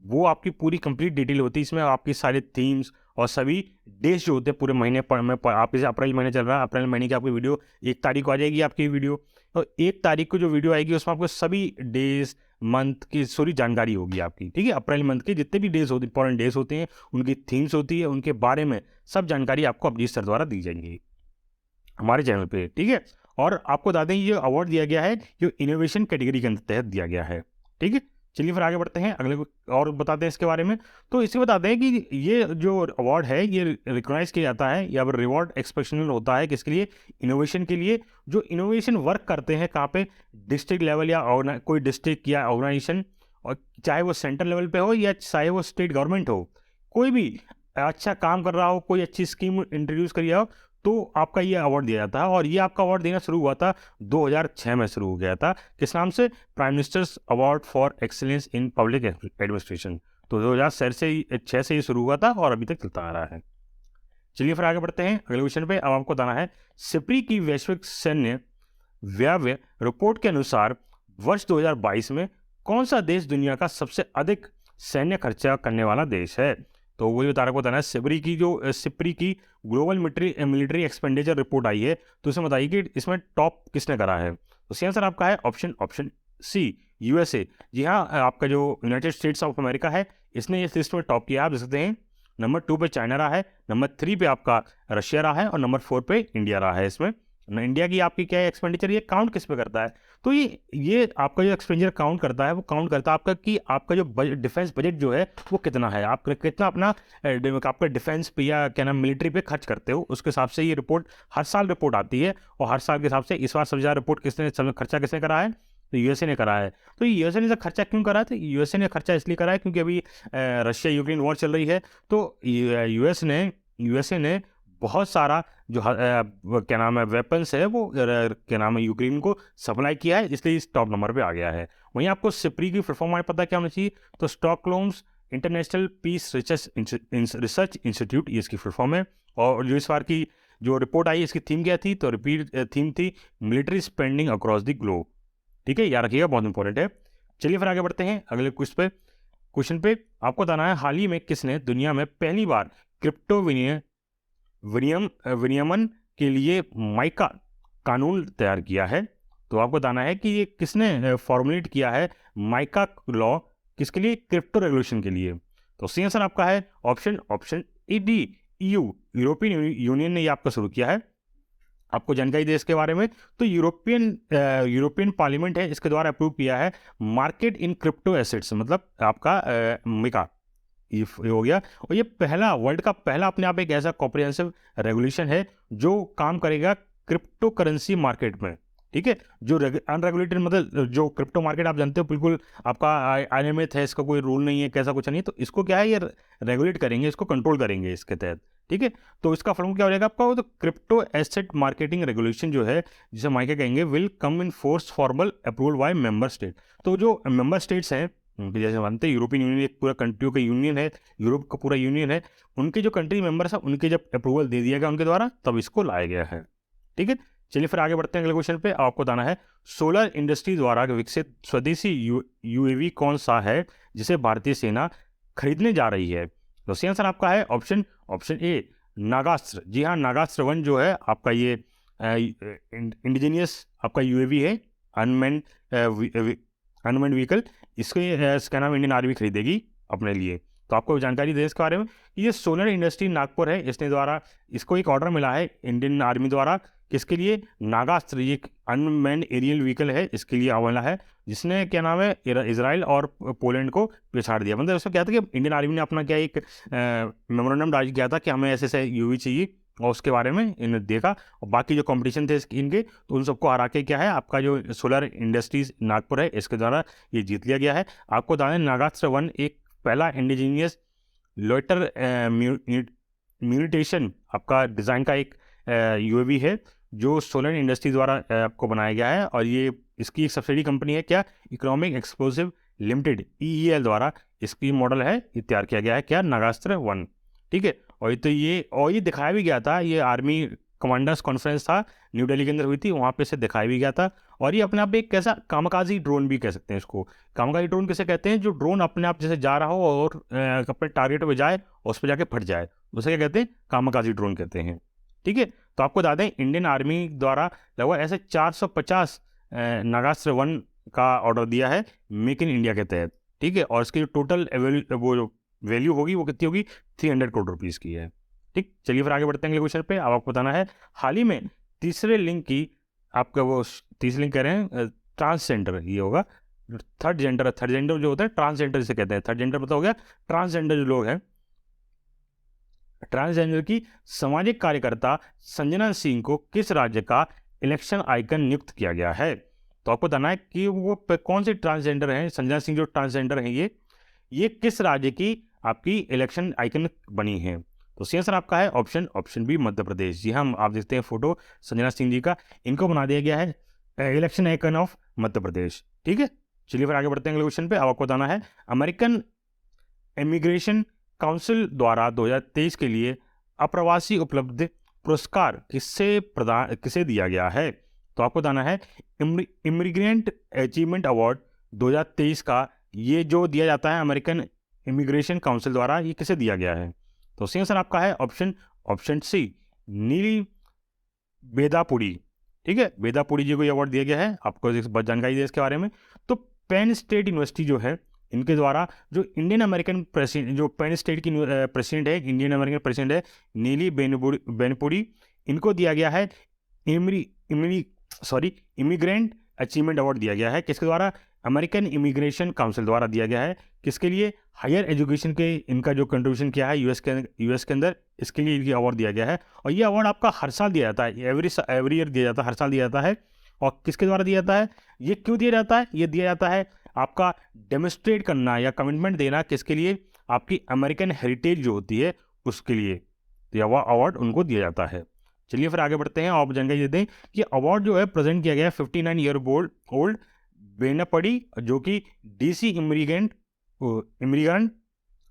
वो आपकी पूरी कंप्लीट डिटेल होती है। इसमें आपकी सारे थीम्स और सभी डेज जो होते हैं पूरे महीने में, आप जैसे अप्रैल महीने चल रहा है, अप्रैल महीने की आपकी वीडियो 1 तारीख को आ जाएगी आपकी वीडियो। तो 1 तारीख को जो वीडियो आएगी उसमें आपको सभी डेज मंथ की सारी जानकारी होगी आपकी। ठीक है। अप्रैल मंथ के जितने भी डेज होते, इंपॉर्टेंट डेज होते हैं, उनकी थीम्स होती है, उनके बारे में सब जानकारी आपको अभिजीत सर द्वारा दी जाएंगी हमारे चैनल पे। ठीक है। और आपको बता दें ये अवार्ड दिया गया है जो इनोवेशन कैटेगरी के तहत दिया गया है। ठीक है। चलिए फिर आगे बढ़ते हैं अगले और बताते हैं इसके बारे में। तो इसे बताते हैं कि ये जो अवार्ड है ये रिकॉग्नाइज किया जाता है या फिर रिवॉर्ड एक्सपेक्शनल होता है किसके लिए? इनोवेशन के लिए, जो इनोवेशन वर्क करते हैं कहाँ पे? डिस्ट्रिक्ट लेवल या कोई डिस्ट्रिक्ट या ऑर्गेनाइजेशन, और चाहे वो सेंट्रल लेवल पे हो या चाहे वो स्टेट गवर्नमेंट हो, कोई भी अच्छा काम कर रहा हो, कोई अच्छी स्कीम इंट्रोड्यूस करी हो, तो आपका ये अवार्ड दिया जाता है। और ये आपका अवार्ड देना शुरू हुआ था 2006 में शुरू हो गया था। किस नाम से? Prime ministers award for excellence in public administration. तो 2006 से ये शुरू हुआ था और अभी तक चलता आ रहा है। चलिए फिर आगे बढ़ते हैं अगले क्वेश्चन पे। अब आपको बताना है, सिप्री की वैश्विक सैन्य व्यय रिपोर्ट के अनुसार वर्ष 2022 में कौन सा देश दुनिया का सबसे अधिक सैन्य खर्चा करने वाला देश है। तो वही बता रहा बताना है, सिपरी की ग्लोबल मिलिट्री एक्सपेंडिचर रिपोर्ट आई है, तो उसमें बताइए कि इसमें टॉप किसने करा है। तो सही आंसर आपका है ऑप्शन सी, यूएसए। जी हाँ, आपका जो यूनाइटेड स्टेट्स ऑफ अमेरिका है, इसने इस लिस्ट में टॉप किया, आप देख सकते हैं। नंबर 2 पे चाइना रहा है, नंबर 3 पे आपका रशिया रहा है, और नंबर 4 पे इंडिया रहा है। इसमें इंडिया की आपकी क्या है एक्सपेंडिचर, ये काउंट किस पे करता है, तो ये आपका जो एक्सपेंडिचर काउंट करता है, वो काउंट करता है आपका कि आपका जो डिफेंस बजट जो है वो कितना है, आप कितना अपना आपका डिफेंस पे या क्या नाम मिलिट्री पे खर्च करते हो, उसके हिसाब से ये रिपोर्ट हर साल रिपोर्ट आती है। और हर साल के हिसाब से इस बार सबसे ज़्यादा रिपोर्ट खर्चा किसने करा है, तो यूएसए ने करा है। तो यूएसए ने खर्चा क्यों करा है, तो यूएसए ने खर्चा इसलिए करा है क्योंकि अभी रशिया यूक्रेन वॉर चल रही है, तो यूएसए ने बहुत सारा जो वो क्या नाम है वेपन्स है, वो क्या नाम है यूक्रेन को सप्लाई किया है, इसलिए इस टॉप नंबर पे आ गया है। वहीं आपको सिप्री की फुल फॉर्म हमें पता क्या होना चाहिए, तो स्टॉकहोम्स इंटरनेशनल पीस रिसर्च इंस्टीट्यूट, ये इसकी फुल फॉर्म है। और जो इस बार की जो रिपोर्ट आई, इसकी थीम क्या थी, तो रिपीट थीम थी military spending across the globe. ठीक है, याद रखिएगा, बहुत इंपॉर्टेंट है। चलिए फिर आगे बढ़ते हैं अगले क्वेश्चन पे। आपको बताना है हाल ही में किसने दुनिया में पहली बार क्रिप्टो विनियमन के लिए माइका कानून तैयार किया है। तो आपको बताना है कि ये किसने फॉर्मुलेट किया है माइका लॉ, किसके लिए, क्रिप्टो रेगुलेशन के लिए। तो सही आंसर आपका है option A D, European union ने ये आपका शुरू किया है। आपको जानकारी दे इसके बारे में, तो यूरोपियन पार्लियामेंट है, इसके द्वारा अप्रूव किया है मार्केट इन क्रिप्टो एसेट्स, मतलब आपका मिका, ये हो गया। और ये वर्ल्ड का पहला अपने आप एक ऐसा कॉम्प्रिहेंसिव रेगुलेशन है जो काम करेगा क्रिप्टो करेंसी मार्केट में। ठीक है, जो अनरेगुलेटेड, मतलब जो क्रिप्टो मार्केट आप जानते हो बिल्कुल आपका अनियमित है, इसका कोई रूल नहीं है, कैसा कुछ नहीं है, तो इसको क्या है, ये रेगुलेट करेंगे, इसको कंट्रोल करेंगे इसके तहत। ठीक है, तो इसका फॉर्म क्या हो जाएगा आपका, वो तो क्रिप्टो एसेट मार्केटिंग रेगुलेशन जो है, जिसे माइका कहेंगे, will come in force formal approval by member state. तो जो मेंबर स्टेट्स हैं, जैसे मानते हैं यूरोपियन यूनियन एक पूरा कंट्रियों का यूनियन है, यूरोप का पूरा यूनियन है, उनके जो कंट्री मेंबर्स हैं, उनके जब अप्रूवल दे दिया गया उनके द्वारा, तब इसको लाया गया है। ठीक है, चलिए फिर आगे बढ़ते हैं अगले क्वेश्चन पे। आपको बताना है सोलर इंडस्ट्री द्वारा विकसित स्वदेशी यूएवी कौन सा है जिसे भारतीय सेना खरीदने जा रही है। तो सही आंसर आपका है ऑप्शन ए, नागास्त्र। जी हाँ, नागास्त्र 1 जो है आपका ये इंडिजीनियस आपका यूएवी है, अनमैन्ड व्हीकल। इसका नाम इंडियन आर्मी खरीदेगी अपने लिए। तो आपको जानकारी दे इसके बारे में, ये सोलर इंडस्ट्री नागपुर है, इसने द्वारा इसको एक ऑर्डर मिला है इंडियन आर्मी द्वारा, किसके लिए, नागास्त्र, ये अनमैन्ड एरियल व्हीकल है, इसके लिए आवाला है, जिसने क्या नाम है इजराइल और पोलैंड को पिछाड़ दिया। मतलब उसमें क्या था कि इंडियन आर्मी ने अपना क्या एक मेमोरेंडम जारी किया था कि हमें ऐसे ऐसे यूवी चाहिए, और उसके बारे में इन्हें देखा, और बाकी जो कंपटीशन थे इनके, तो उन सबको हरा के क्या है आपका जो सोलर इंडस्ट्रीज नागपुर है, इसके द्वारा ये जीत लिया गया है। आपको बता दें नागास्त्र 1 एक पहला इंडिजीनियस लोटर म्यूटेशन आपका डिज़ाइन का एक यूएवी है, जो सोलर इंडस्ट्री द्वारा आपको बनाया गया है, और ये इसकी एक सब्सिडी कंपनी है क्या, इकोनॉमिक एक्सप्लोसिव लिमिटेड EEL द्वारा इसकी मॉडल है, ये तैयार किया गया है क्या, नागास्त्र 1। ठीक है, और ये दिखाया भी गया था, ये आर्मी कमांडर्स कॉन्फ्रेंस था न्यू दिल्ली के अंदर हुई थी, वहाँ पे से दिखाया भी गया था। और ये अपने आप एक कैसा कामकाजी ड्रोन भी कह सकते हैं इसको। कामकाजी ड्रोन किसे कहते हैं, जो ड्रोन अपने आप जैसे जा रहा हो और अपने टारगेट पे जाए और उस पर जाके फट जाए, उसे क्या कहते हैं, कामकाजी ड्रोन कहते हैं। ठीक है, तो आपको बता दें इंडियन आर्मी द्वारा लगभग ऐसे 450 नागास्त्र 1 का ऑर्डर दिया है मेक इन इंडिया के तहत। ठीक है, और इसकी जो टोटल वो वैल्यू होगी वो कितनी होगी, 300 करोड़ रुपीज़ की है। ठीक, चलिए फिर आगे बढ़ते हैं अगले क्वेश्चन पे। अब आपको बताना है हाल ही में तीसरे लिंग की आपका वो तीसरे लिंग कह रहे हैं ट्रांसजेंडर, ये होगा थर्ड जेंडर जो होता है ट्रांसजेंडर जिसे कहते हैं। थर्ड जेंडर मतलब हो गया ट्रांसजेंडर जो लोग हैं, ट्रांसजेंडर की सामाजिक कार्यकर्ता संजना सिंह को किस राज्य का इलेक्शन आइकन नियुक्त किया गया है। तो आपको बताना है कि वो कौन से ट्रांसजेंडर हैं, संजना सिंह जो ट्रांसजेंडर हैं ये किस राज्य की आपकी इलेक्शन आइकन बनी है। तो सही आंसर आपका है ऑप्शन बी, मध्य प्रदेश। जी हाँ, आप देखते हैं फोटो संजना सिंह जी का, इनको बना दिया गया है election icon of Madhya Pradesh. ठीक है, चलिए फिर आगे बढ़ते हैं अगले क्वेश्चन पे। अब आपको बताना है अमेरिकन इमिग्रेशन काउंसिल द्वारा 2023 के लिए अप्रवासी उपलब्धि पुरस्कार किसे दिया गया है। तो आपको बताना है इमिग्रेंट अचीवमेंट अवार्ड 2023 का ये जो दिया जाता है अमेरिकन इमिग्रेशन काउंसिल द्वारा ये किसे दिया गया है? तो सही आंसर आपका है ऑप्शन सी, नीली बेदापुरी। ठीक है, बेदापुरी जी को ये अवार्ड दिया गया है। आपको जानकारी दी इसके बारे में। तो पेन स्टेट यूनिवर्सिटी जो है, इनके द्वारा जो इंडियन अमेरिकन प्रेसिडेंट, जो पेन स्टेट की प्रेसिडेंट है, इंडियन अमेरिकन प्रेसिडेंट है नीली बेनपुरी, इनको दिया गया है इमिग्रेंट अचीवमेंट अवार्ड दिया गया है। किसके द्वारा? अमेरिकन इमिग्रेशन काउंसिल द्वारा दिया गया है। किसके लिए? हायर एजुकेशन के इनका जो कंट्रीब्यूशन किया है यूएस के अंदर, इसके लिए ये अवार्ड दिया गया है। और ये अवार्ड आपका हर साल दिया जाता है, एवरी ईयर दिया जाता है, हर साल दिया जाता है। और किसके द्वारा दिया जाता है? ये क्यों दिया जाता है? ये दिया जाता है आपका डेमोन्स्ट्रेट करना या कमिटमेंट देना, किसके लिए? आपकी अमेरिकन हेरिटेज जो होती है उसके लिए ये अवार्ड उनको दिया जाता है। चलिए फिर आगे बढ़ते हैं और जानकारी देते हैं कि अवार्ड जो है प्रेजेंट किया गया है 59 ईयर ओल्ड बेनापड़ी, जो कि डीसी इमिग्रेंट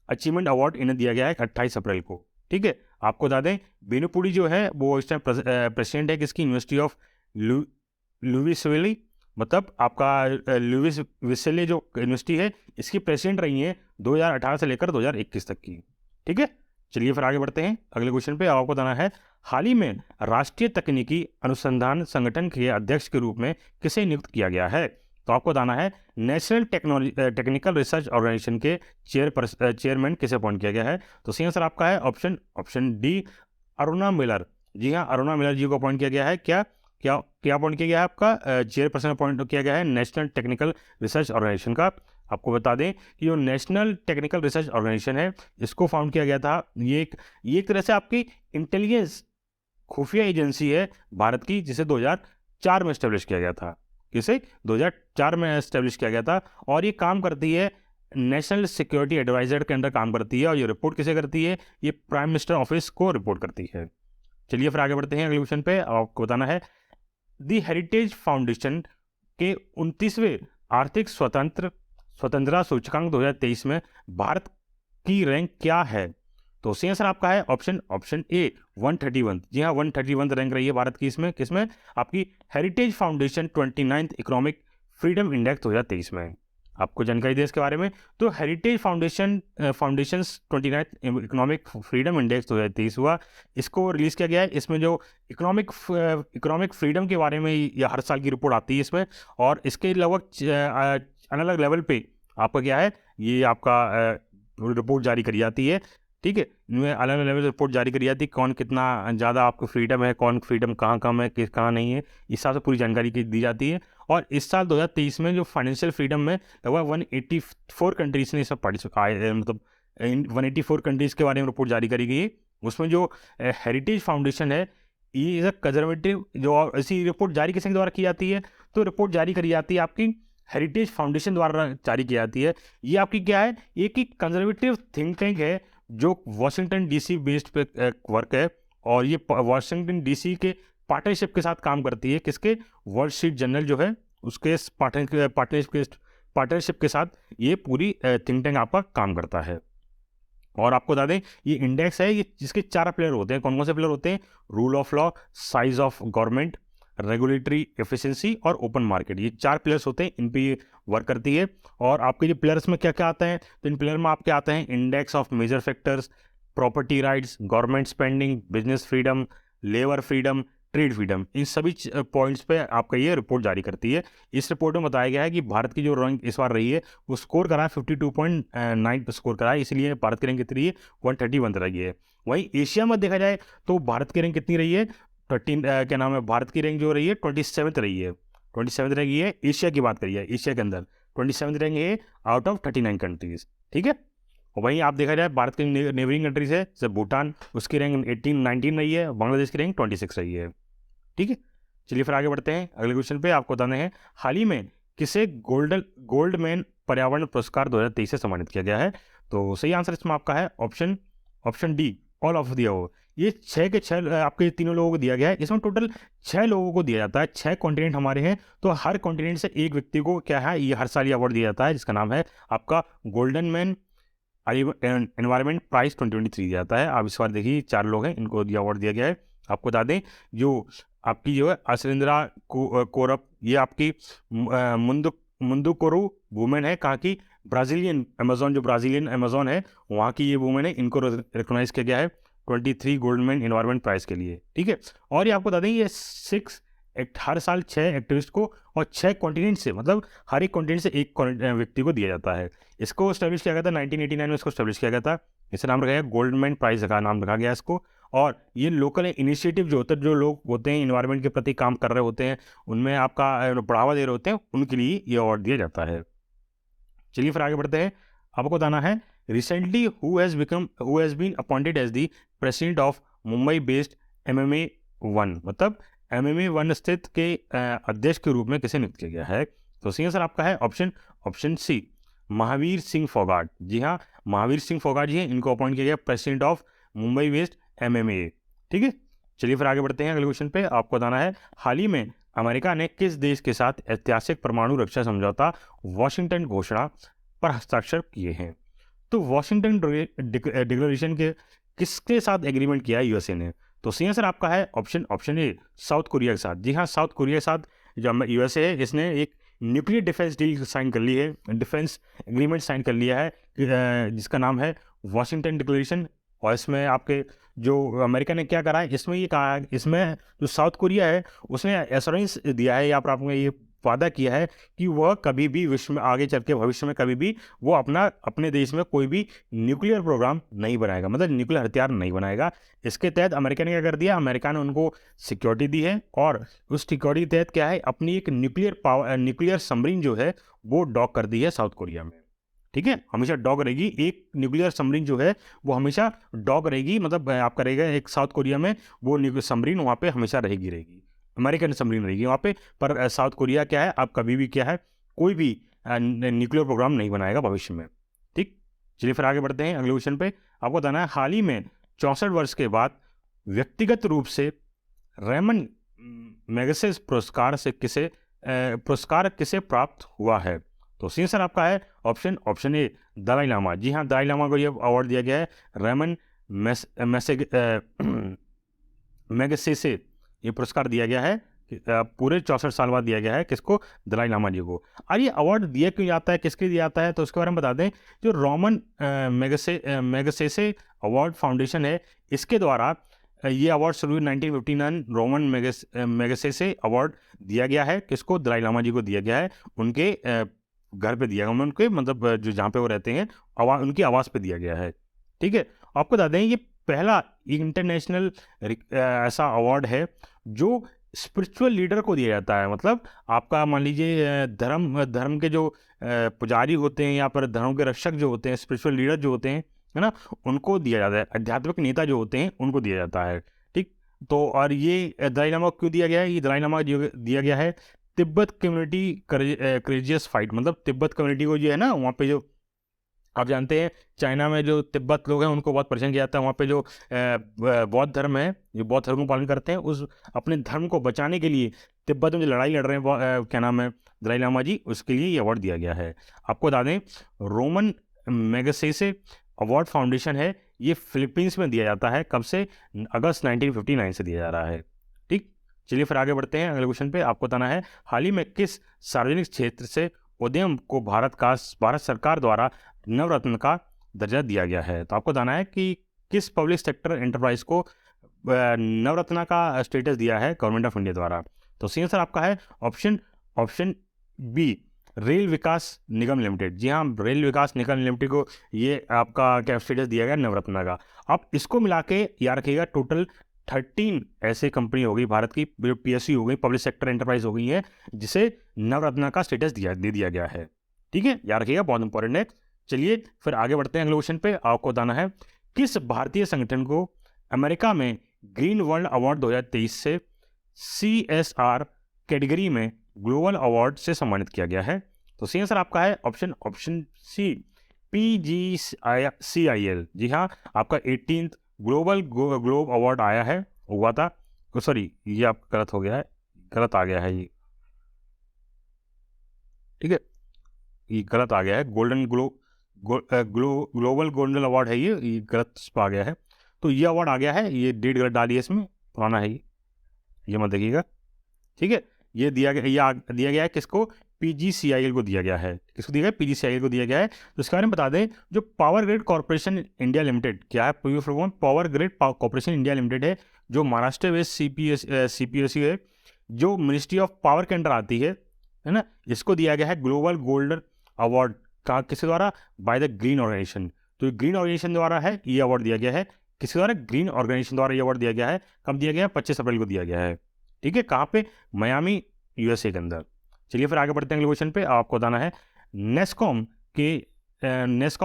अचीवमेंट अवार्ड इन्हें दिया गया है 28 अप्रैल को। ठीक है, आपको बता दें बेनुपुरी जो है वो इस टाइम प्रेसिडेंट है किसकी? यूनिवर्सिटी ऑफ लुइसविले, मतलब आपका लुइस विसेले जो यूनिवर्सिटी है, इसकी प्रेसिडेंट रही हैं 2018 से लेकर 2021 तक की। ठीक है, चलिए फिर आगे बढ़ते हैं अगले क्वेश्चन पे। आपको बताना है हाल ही में राष्ट्रीय तकनीकी अनुसंधान संगठन के अध्यक्ष के रूप में किसे नियुक्त किया गया है? तो आपको बताना है नेशनल टेक्निकल रिसर्च ऑर्गेनाइजेशन के चेयरमैन किसे अपॉइंट किया गया है? तो सही आंसर आपका है ऑप्शन डी, अरुणा मिलर। जी हाँ, अरुणा मिलर जी को अपॉइंट किया गया है। क्या क्या क्या अपॉइंट किया गया है? आपका चेयरपर्सन अपॉइंट किया गया है नेशनल टेक्निकल रिसर्च ऑर्गेनाइजेशन का। आपको बता दें कि जो नेशनल टेक्निकल रिसर्च ऑर्गेनाइजेशन है, इसको फाउंड किया गया था। ये एक तरह से आपकी इंटेलिजेंस खुफिया एजेंसी है भारत की, जिसे 2004 में एस्टेब्लिश किया गया था। किसे? 2004 में एस्टेब्लिश किया गया था। और ये काम करती है नेशनल सिक्योरिटी एडवाइजर के अंदर काम करती है। और ये रिपोर्ट किसे करती है? ये प्राइम मिनिस्टर ऑफिस को रिपोर्ट करती है। चलिए फिर आगे बढ़ते हैं अगले क्वेश्चन पे। आपको बताना है दी हेरिटेज फाउंडेशन के 29वें आर्थिक स्वतंत्रता सूचकांक 2023 में भारत की रैंक क्या है? तो सही आंसर आपका है ऑप्शन ए, 131। जी हाँ, 131 रैंक रही है भारत की। इसमें किसमें? आपकी heritage foundation 29th economic freedom index 2023 में। आपको जानकारी दे इसके बारे में। तो heritage foundations 29th economic freedom index 2023 हुआ, इसको रिलीज़ किया गया है। इसमें जो इकोनॉमिक फ्रीडम के बारे में ये हर साल की रिपोर्ट आती है इसमें। और इसके लगभग अलग अलग लेवल पे आपका क्या है, ये आपका रिपोर्ट जारी करी जाती है। ठीक है, इनमें अलग अलग लेवल रिपोर्ट जारी करी जाती है, कौन कितना ज़्यादा आपको फ्रीडम है, कौन फ्रीडम कहाँ कम है, कहाँ नहीं है, इस हिसाब से पूरी जानकारी दी जाती है। और इस साल 2023 में जो फाइनेंशियल फ्रीडम में लगभग 184 कंट्रीज ने इसमें पार्टिसिपेट, मतलब 184 कंट्रीज़ के बारे में रिपोर्ट जारी करी गई है। उसमें जो हेरिटेज फाउंडेशन है, ये इज़ अ कंजर्वेटिव, जो ऐसी रिपोर्ट जारी किसके द्वारा की जाती है? तो रिपोर्ट जारी करी जाती है आपकी हेरिटेज फाउंडेशन द्वारा जारी की जाती है। ये आपकी क्या है? एक ही कंजर्वेटिव थिंक टैंक है जो वाशिंगटन डीसी बेस्ड पे वर्क है। और ये वाशिंगटन डीसी के पार्टनरशिप के साथ काम करती है। किसके? वर्ल्ड स्ट्रीट जर्नल जो है उसके पार्टनरशिप के साथ ये पूरी थिंक टैंक आपका काम करता है। और आपको बता दें ये इंडेक्स है, ये जिसके 4 पिलर होते हैं। कौन कौन से पिलर होते हैं? Rule of law, size of government, regulatory efficiency और ओपन मार्केट। ये 4 पिलर्स होते हैं, इन पे ये वर्क करती है। और आपके ये पिलर्स में क्या क्या आता है? तो इन पिलर में आपके आते हैं index of major factors, property rights, government spending, business freedom, labour freedom, trade freedom. इन सभी पॉइंट्स पे आपका ये रिपोर्ट जारी करती है। इस रिपोर्ट में बताया गया है कि भारत की जो रैंक इस बार रही है वो स्कोर करा है 52.9 पर स्कोर करा है, इसलिए भारत की रैंक कितनी है? 131 रही है। वहीं एशिया में देखा जाए तो भारत की रैंक कितनी रही है? 13 क्या नाम है, भारत की रैंक जो रही है 27th रही है। 27th रही है। एशिया की बात करिए, एशिया के अंदर 27th रैंक है आउट ऑफ 39 कंट्रीज। ठीक है, और वहीं आप देखा जाए भारत की नेबरिंग कंट्रीज है जैसे भूटान, उसकी रैंक 19 रही है। बांग्लादेश की रैंक 26 रही है। ठीक है, चलिए फिर आगे बढ़ते हैं अगले क्वेश्चन पे। आपको बताना है हाल ही में किसे गोल्डमैन पर्यावरण पुरस्कार 2023 से सम्मानित किया गया है? तो सही आंसर इसमें आपका है option D, all of the above. ये 6 के 6 आपके तीनों लोगों को दिया गया है। इसमें टोटल 6 लोगों को दिया जाता है। 6 कॉन्टिनेंट हमारे हैं, तो हर कॉन्टिनेंट से एक व्यक्ति को क्या है, ये हर साल ये अवार्ड दिया जाता है, जिसका नाम है आपका गोल्डन मैन एनवायरमेंट प्राइज 2023 दिया जाता है। आप इस बार देखिए 4 लोग हैं, इनको ये अवार्ड दिया गया है। आपको बता दें जो आपकी जो है अशरिंद्रा कोरप, ये आपकी मुंदुकोरु वुमेन है, कहाँ की? ब्राज़ीलियन अमेज़न, जो ब्राज़ीलियन अमेज़न है वहाँ की ये वुमेन है, इनको रिकॉग्नाइज़ किया गया है 23 गोल्डमैन एनवायरनमेंट प्राइज़ के लिए, ठीक है। और ये आपको बता दें, ये 6 हर साल 6 एक्टिविस्ट को और 6 कॉन्टिनेंट से, मतलब हर एक कॉन्टिनेंट से एक व्यक्ति को दिया जाता है। इसको एस्टैब्लिश किया गया था 1989 में, इसको एस्टैब्लिश किया गया था। इसे नाम रखा गया गोल्डमैन प्राइज़ का नाम रखा गया इसको। और ये लोकल इनिशिएटिव जो होते हैं, जो लोग होते हैं इन्वायरमेंट के प्रति काम कर रहे होते हैं, उनमें आपका बढ़ावा दे रहे होते हैं, उनके लिए ये अवार्ड दिया जाता है। चलिए फिर आगे बढ़ते हैं। आपको बताना है recently who has been appointed as the president of Mumbai based MMA 1, मतलब MMA 1 स्थित के अध्यक्ष के रूप में किसे नियुक्त किया गया है? तो सही आंसर आपका है ऑप्शन सी, महावीर सिंह फोगाट। जी हाँ, महावीर सिंह फोगाट जी हैं, इनको अपॉइंट किया गया president of Mumbai based MMA, ठीक है। चलिए फिर आगे बढ़ते हैं अगले क्वेश्चन पे। आपको बताना है हाल ही में अमेरिका ने किस देश के साथ ऐतिहासिक परमाणु रक्षा समझौता वाशिंगटन घोषणा पर हस्ताक्षर किए हैं? तो वाशिंगटन डिक्लेरेशन के किसके साथ एग्रीमेंट किया है यूएसए ने? तो सही आंसर आपका है ऑप्शन ए, साउथ कोरिया के साथ। जी हाँ, साउथ कोरिया के साथ जो यूएसए है, इसने एक न्यूक्लियर डिफेंस डील साइन कर ली है, डिफेंस एग्रीमेंट साइन कर लिया है, जिसका नाम है वाशिंगटन डिक्लेरेशन। और इसमें आपके जो अमेरिका ने क्या करा है, इसमें ये कहा है, इसमें जो साउथ कोरिया है उसने एश्योरेंस दिया है, या फिर आपने ये वादा किया है कि वह कभी भी विश्व में आगे चल के भविष्य में कभी भी वो अपने देश में कोई भी न्यूक्लियर प्रोग्राम नहीं बनाएगा, मतलब न्यूक्लियर हथियार नहीं बनाएगा। इसके तहत अमेरिका ने क्या कर दिया, अमेरिका ने उनको सिक्योरिटी दी है, और उस सिक्योरिटी के तहत क्या है, अपनी एक न्यूक्लियर सबमरीन जो है वो डॉक कर दी है साउथ कोरिया में, ठीक है। हमेशा डॉग रहेगी, एक न्यूक्लियर सबमरीन जो है वो हमेशा डॉग रहेगी, मतलब आपका रहेगा एक साउथ कोरिया में, वो न्यूक्लियर सबमरीन वहाँ पे हमेशा रहेगी, अमेरिकन सबमरीन रहेगी वहाँ पे। पर साउथ कोरिया क्या है, आप कभी भी क्या है, कोई भी न्यूक्लियर प्रोग्राम नहीं बनाएगा भविष्य में, ठीक। चलिए फिर आगे बढ़ते हैं अगले क्वेश्चन पे। आपको बताना है हाल ही में 64 वर्ष के बाद व्यक्तिगत रूप से रेमन मैगसेस पुरस्कार किसे प्राप्त हुआ है? तो सही आंसर आपका है ऑप्शन ए, दलाई लामा। जी हाँ, दलाई लामा को ये अवार्ड दिया गया है, रेमन मैगसेसे ये पुरस्कार दिया गया है, पूरे 64 साल बाद दिया गया है, किसको? दलाई लामा जी को। और ये अवार्ड दिया क्यों जाता है, किसके लिए जाता है, तो उसके बारे में बता दें। जो रोमन मैगसेसे अवार्ड फाउंडेशन है, इसके द्वारा ये अवार्ड शुरू 1959 रोमन मैगसेसे अवार्ड दिया गया है, किसको? दलाई लामा जी को दिया गया है, उनके घर पे दिया गया, उनके मतलब जो जहाँ पे वो रहते हैं उनकी आवास पे दिया गया है, ठीक है। आपको बता दें ये पहला इंटरनेशनल ऐसा अवार्ड है जो स्पिरिचुअल लीडर को दिया जाता है, मतलब आपका मान लीजिए धर्म के जो पुजारी होते हैं या फिर धर्म के रक्षक जो होते हैं, स्पिरिचुअल लीडर जो होते हैं, है ना, उनको दिया जाता है, आध्यात्मिक नेता जो होते हैं उनको दिया जाता है, ठीक। तो और ये दलाई लामा क्यों दिया गया है? ये दलाई लामा दिया गया है तिब्बत कम्युनिटी करेजियस फाइट, मतलब तिब्बत कम्युनिटी को जो है ना, वहाँ पे जो आप जानते हैं चाइना में जो तिब्बत लोग हैं उनको बहुत परेशान किया जाता है, वहाँ पे जो बौद्ध धर्म है, जो बौद्ध धर्म को पालन करते हैं, उस अपने धर्म को बचाने के लिए तिब्बत में जो लड़ाई लड़ रहे हैं, क्या नाम है, दलाई लामा जी, उसके लिए ये अवार्ड दिया गया है। आपको बता दें रोमन मैगसेसे अवार्ड फाउंडेशन है, ये फिलीपींस में दिया जाता है, कब से? अगस्त 1959 से दिया जा रहा है, ठीक। चलिए फिर आगे बढ़ते हैं अगले क्वेश्चन पे। आपको बताना है हाल ही में किस सार्वजनिक क्षेत्र से उद्यम को भारत सरकार द्वारा नवरत्न का दर्जा दिया गया है? तो आपको बताना है कि किस पब्लिक सेक्टर एंटरप्राइज को नवरत्न का स्टेटस दिया है गवर्नमेंट ऑफ इंडिया द्वारा? तो सही आंसर आपका है ऑप्शन बी, रेल विकास निगम लिमिटेड। जी हाँ, रेल विकास निगम लिमिटेड को ये आपका क्या स्टेटस दिया गया नवरत्न का। आप इसको मिला के याद रखिएगा, टोटल 13 ऐसे कंपनी हो गई भारत की, जो PSU हो गई, पब्लिक सेक्टर एंटरप्राइज हो गई है, जिसे नवरत्न का स्टेटस दे दिया गया है, ठीक है, याद रखिएगा, बहुत इंपॉर्टेंट है। चलिए फिर आगे बढ़ते हैं अगले क्वेश्चन पे। आपको बताना है किस भारतीय संगठन को अमेरिका में ग्रीन वर्ल्ड अवार्ड 2023 से CSR कैटेगरी में ग्लोबल अवार्ड से सम्मानित किया गया है? तो सही आंसर आपका है ऑप्शन सी, PGCIL। जी हाँ, आपका 18th ग्लोब अवार्ड आया है, हुआ था, सॉरी ये आप गलत हो गया है, गलत आ गया है ये, ठीक है, ये गलत आ गया है, ग्लोबल गोल्डन अवार्ड है, ये गलत आ गया है। तो ये अवार्ड आ गया है, ये डेट गलत डाली है इसमें, पुराना है ये मत देखिएगा, ठीक है। ये दिया गया है किसको? PGCIL को दिया गया है। किसको दिया गया है? PGCIL को दिया गया है। तो इसके बारे में बता दें, जो power grid corporation India limited, क्या है पूरी full form? Power grid corporation India limited है, जो महाराष्ट्र में CPSE है, जो मिनिस्ट्री ऑफ पावर के अंडर आती है ना। इसको दिया गया है ग्लोबल गोल्डन अवार्ड, कहाँ, किसके द्वारा? By the green organisation. तो ग्रीन ऑर्गेनाइजेशन द्वारा है ये अवार्ड दिया गया है। किसके द्वारा? ग्रीन ऑर्गेनाइजेशन द्वारा ये अवार्ड दिया गया है। कब दिया गया है? 25 अप्रैल को दिया गया है। ठीक है, कहाँ पे? मियामी, USA के अंदर। चलिए फिर आगे बढ़ते हैं अगले क्वेश्चन पे। आपको बताना है नेस्कॉम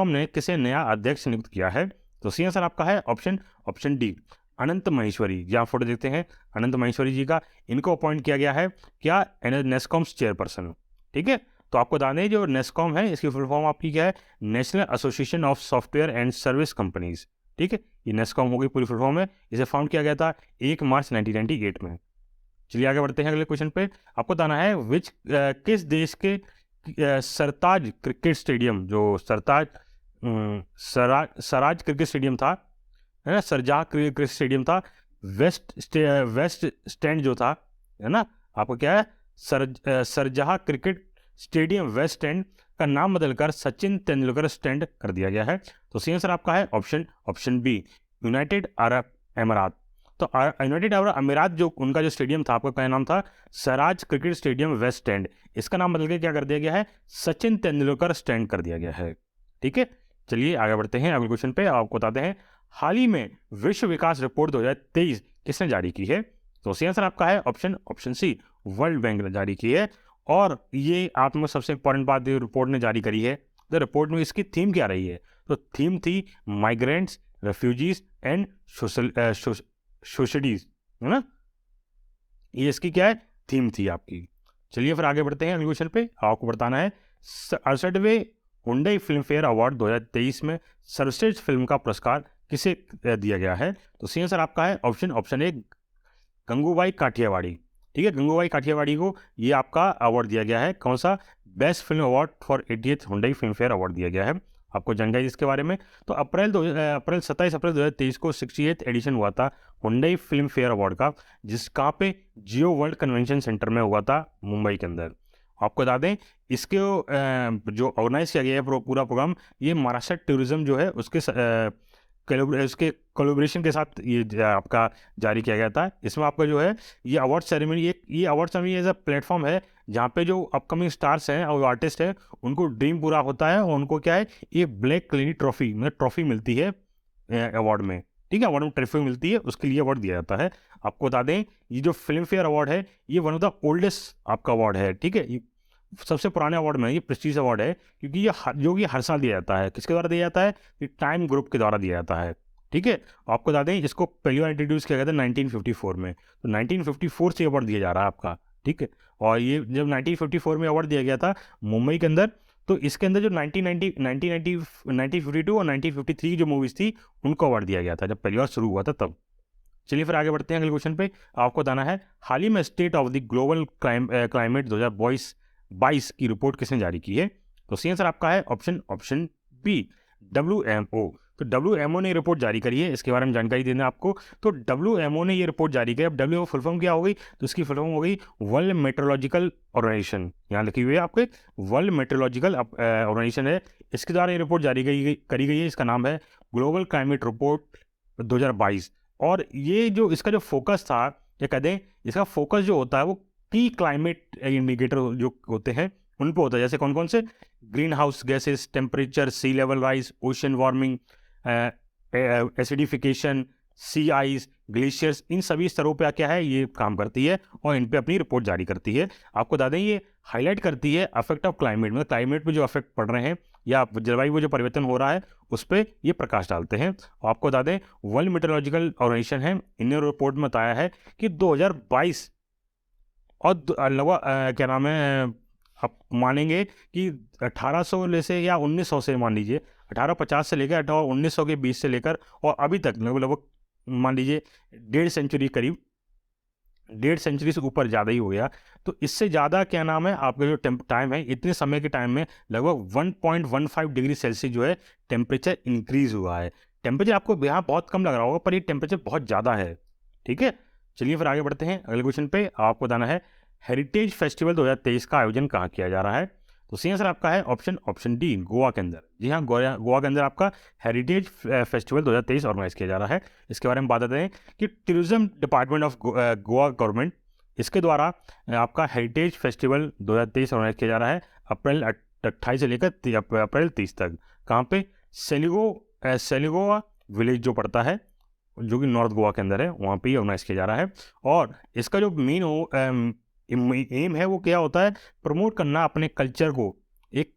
ने किसे नया अध्यक्ष नियुक्त किया है? तो सी आंसर आपका है ऑप्शन डी, अनंत महेश्वरी। यहाँ फोटो देखते हैं अनंत महेश्वरी जी का, इनको अपॉइंट किया गया है क्या? नेस्कॉम्स चेयरपर्सन। ठीक है, तो आपको बता दें जो नेस्कॉम है इसकी फुल फॉर्म आपकी क्या है? National association of software and service companies. ठीक है, ये नेस्कॉम हो गई पूरी फुल फॉर्म है। इसे फाउंड किया गया था 1 मार्च 1998 में। चलिए आगे बढ़ते हैं अगले क्वेश्चन पे। आपको बताना है किस देश के सरताज क्रिकेट स्टेडियम, जो सराज क्रिकेट स्टेडियम था, है ना, सरजाह क्रिकेट स्टेडियम था, वेस्ट स्टैंड जो था, है ना, आपको क्या है? सरजाह क्रिकेट स्टेडियम वेस्ट एंड का नाम बदलकर सचिन तेंदुलकर स्टैंड कर दिया गया है। तो सही आंसर आपका है ऑप्शन बी, यूनाइटेड अरब अमीरात। तो यूनाइटेड अरब अमीरात जो उनका जो स्टेडियम था, आपका क्या नाम था? सराज क्रिकेट स्टेडियम वेस्ट एंड। इसका नाम बदल के क्या कर दिया गया है? सचिन तेंदुलकर स्टैंड कर दिया गया है। ठीक है, चलिए आगे बढ़ते हैं अगले क्वेश्चन पे। आपको बताते हैं हाल ही में विश्व विकास रिपोर्ट 2023 किसने जारी की है? तो सही आंसर आपका है ऑप्शन सी, वर्ल्ड बैंक ने जारी की है। और ये आप में सबसे इंपॉर्टेंट बात ये रिपोर्ट ने जारी करी है। तो रिपोर्ट में इसकी थीम क्या रही है? तो थीम थी माइग्रेंट्स, रेफ्यूजीज एंड सोशलिटीज, है ना, ये इसकी क्या है? थीम थी आपकी। चलिए फिर आगे बढ़ते हैं अगले क्वेश्चन पे। आपको बताना है 68वें हुंडई फिल्म फेयर अवार्ड 2023 में सर्वश्रेष्ठ फिल्म का पुरस्कार किसे दिया गया है? तो सही आंसर आपका है ऑप्शन ए, गंगूबाई काठियावाड़ी। ठीक है, गंगूबाई काठियावाड़ी को ये आपका अवार्ड दिया गया है। कौन सा? Best film award for 80th Hyundai film fair award दिया गया है। आपको जानकारी इसके बारे में। तो 27 अप्रैल 2023 को 68th एडिशन हुआ था हुंडई फिल्म फेयर अवार्ड का, कहाँ पे? जियो वर्ल्ड कन्वेंशन सेंटर में हुआ था, मुंबई के अंदर। आपको बता दें इसके जो ऑर्गेनाइज किया गया है पूरा प्रोग्राम, ये महाराष्ट्र टूरिज्म जो है उसके कोलैबोरेशन के साथ ये आपका जारी किया गया था। इसमें आपका जो है ये अवार्ड सेरेमनी, ये award ceremony as a platform है जहाँ पे जो अपकमिंग स्टार्स हैं और आर्टिस्ट हैं उनको ड्रीम पूरा होता है, और उनको क्या है? ये ब्लैक क्लिनी ट्रॉफी, मतलब ट्रॉफी मिलती है अवार्ड में। ठीक है, अवार्ड में ट्रॉफी मिलती है, उसके लिए अवार्ड दिया जाता है। आपको बता दें ये जो फिल्म फेयर अवार्ड है ये वन ऑफ द ओल्डेस्ट आपका अवार्ड है। ठीक है, ये सबसे पुराने अवार्ड में ये प्रेस्टीज अवार्ड है, क्योंकि ये हर साल दिया जाता है। किसके द्वारा दिया जाता है? ये टाइम ग्रुप के द्वारा दिया जाता है। ठीक है, आपको बता दें इसको पहली बार इंट्रोड्यूस किया गया था 1954 में। तो 1954 से अवार्ड दिया जा रहा है आपका। ठीक है, और ये जब 1954 में अवार्ड दिया गया था मुंबई के अंदर, तो इसके अंदर जो 1952 और 1953 जो मूवीज़ थी उनको अवार्ड दिया गया था जब पहली बार शुरू हुआ था तब। चलिए फिर आगे बढ़ते हैं अगले क्वेश्चन पे। आपको बताना है हाल ही में state of the global climate 2022 की रिपोर्ट किसने जारी की है? तो सही आंसर आपका है ऑप्शन बी, WMO। तो WMO ने रिपोर्ट जारी करी है, इसके बारे में जानकारी देना आपको। तो WMO ने ये रिपोर्ट जारी की। अब WMO फुल फॉर्म क्या हो गई? तो इसकी फुल फॉर्म हो गई वर्ल्ड मेट्रोलॉजिकल ऑर्गेनाइजेशन। यहाँ लिखी हुई है आपके, वर्ल्ड मेट्रोलॉजिकल ऑर्गेनाइजेशन है, इसके द्वारा ये रिपोर्ट जारी करी गई है। इसका नाम है ग्लोबल क्लाइमेट रिपोर्ट 2022। और ये जो इसका जो फोकस था, या कह दें इसका फोकस जो होता है वो की क्लाइमेट इंडिकेटर जो होते हैं उन पर होता है। जैसे कौन कौन से? Green house gases, temperature, sea level rise, ocean warming, acidification, sea ice, glaciers, इन सभी स्तरों पे क्या है ये काम करती है और इन पे अपनी रिपोर्ट जारी करती है। आपको बता दें ये हाईलाइट करती है अफेक्ट ऑफ क्लाइमेट, मतलब क्लाइमेट पे जो अफेक्ट पड़ रहे हैं या जलवायु में जो परिवर्तन हो रहा है उस पर ये प्रकाश डालते हैं। और आपको बता दें वर्ल्ड मेट्रोलॉजिकल ऑर्गेनाइजेशन है, इन्होंने रिपोर्ट में बताया है कि 2022 और लगभग क्या नाम है, आप मानेंगे कि 1800 से या 1900 से, मान लीजिए 1850 से लेकर 1900 के बीच से लेकर और अभी तक लगभग मान लीजिए 1.5 सेंचुरी करीब, 1.5 सेंचुरी से ऊपर ज़्यादा ही हो गया। तो इससे ज़्यादा क्या नाम है आपका जो टाइम है, इतने समय के टाइम में लगभग 1.15 डिग्री सेल्सियस जो है टेम्परेचर इंक्रीज हुआ है। टेम्परेचर आपको यहाँ बहुत कम लग रहा होगा पर ये टेम्परेचर बहुत ज़्यादा है। ठीक है, चलिए फिर आगे बढ़ते हैं अगले क्वेश्चन पे। आपको बताना है हेरिटेज फेस्टिवल 2023 का आयोजन कहाँ किया जा रहा है? तो सही आंसर आपका है ऑप्शन डी, गोवा के अंदर। जी हाँ, गोवा के अंदर आपका हेरिटेज फेस्टिवल 2023 ऑर्गेनाइज किया जा रहा है। इसके बारे में बात करते हैं कि tourism department of Goa government, इसके द्वारा आपका हेरिटेज फेस्टिवल 2023 ऑर्गेनाइज किया जा रहा है अप्रैल 28 से लेकर अप्रैल 30 तक। कहाँ पे? सेलिगोवा विलेज जो पड़ता है, जो कि नॉर्थ गोवा के अंदर है, वहाँ पे ही ऑर्गेनाइज किया जा रहा है। और इसका जो मेन एम है वो क्या होता है? प्रमोट करना अपने कल्चर को, एक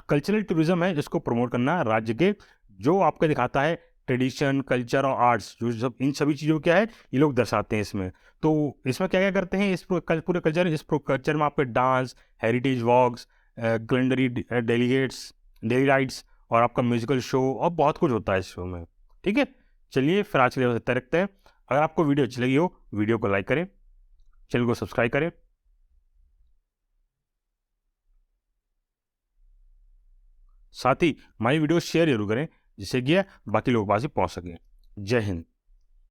कल्चरल टूरिज्म है जिसको प्रमोट करना राज्य के, जो आपको दिखाता है ट्रेडिशन, कल्चर और आर्ट्स, जो सब इन सभी चीज़ों क्या है ये लोग दर्शाते हैं इसमें। तो इसमें क्या क्या करते हैं, इस पूरे कल्चर में आपके डांस, हेरिटेज वॉक्स, कैलेंडरी डेलीगेट्स, डेली राइड्स और आपका म्यूजिकल शो और बहुत कुछ होता है इस शो में। ठीक है, चलिए फिर आज के लिए बस इतना रखते हैं। अगर आपको वीडियो अच्छी लगी हो, वीडियो को लाइक करें, चैनल को सब्सक्राइब करें, साथ ही हमारी वीडियो शेयर जरूर करें, जिससे कि बाकी लोगों के पास भी पहुंच सके। जय हिंद।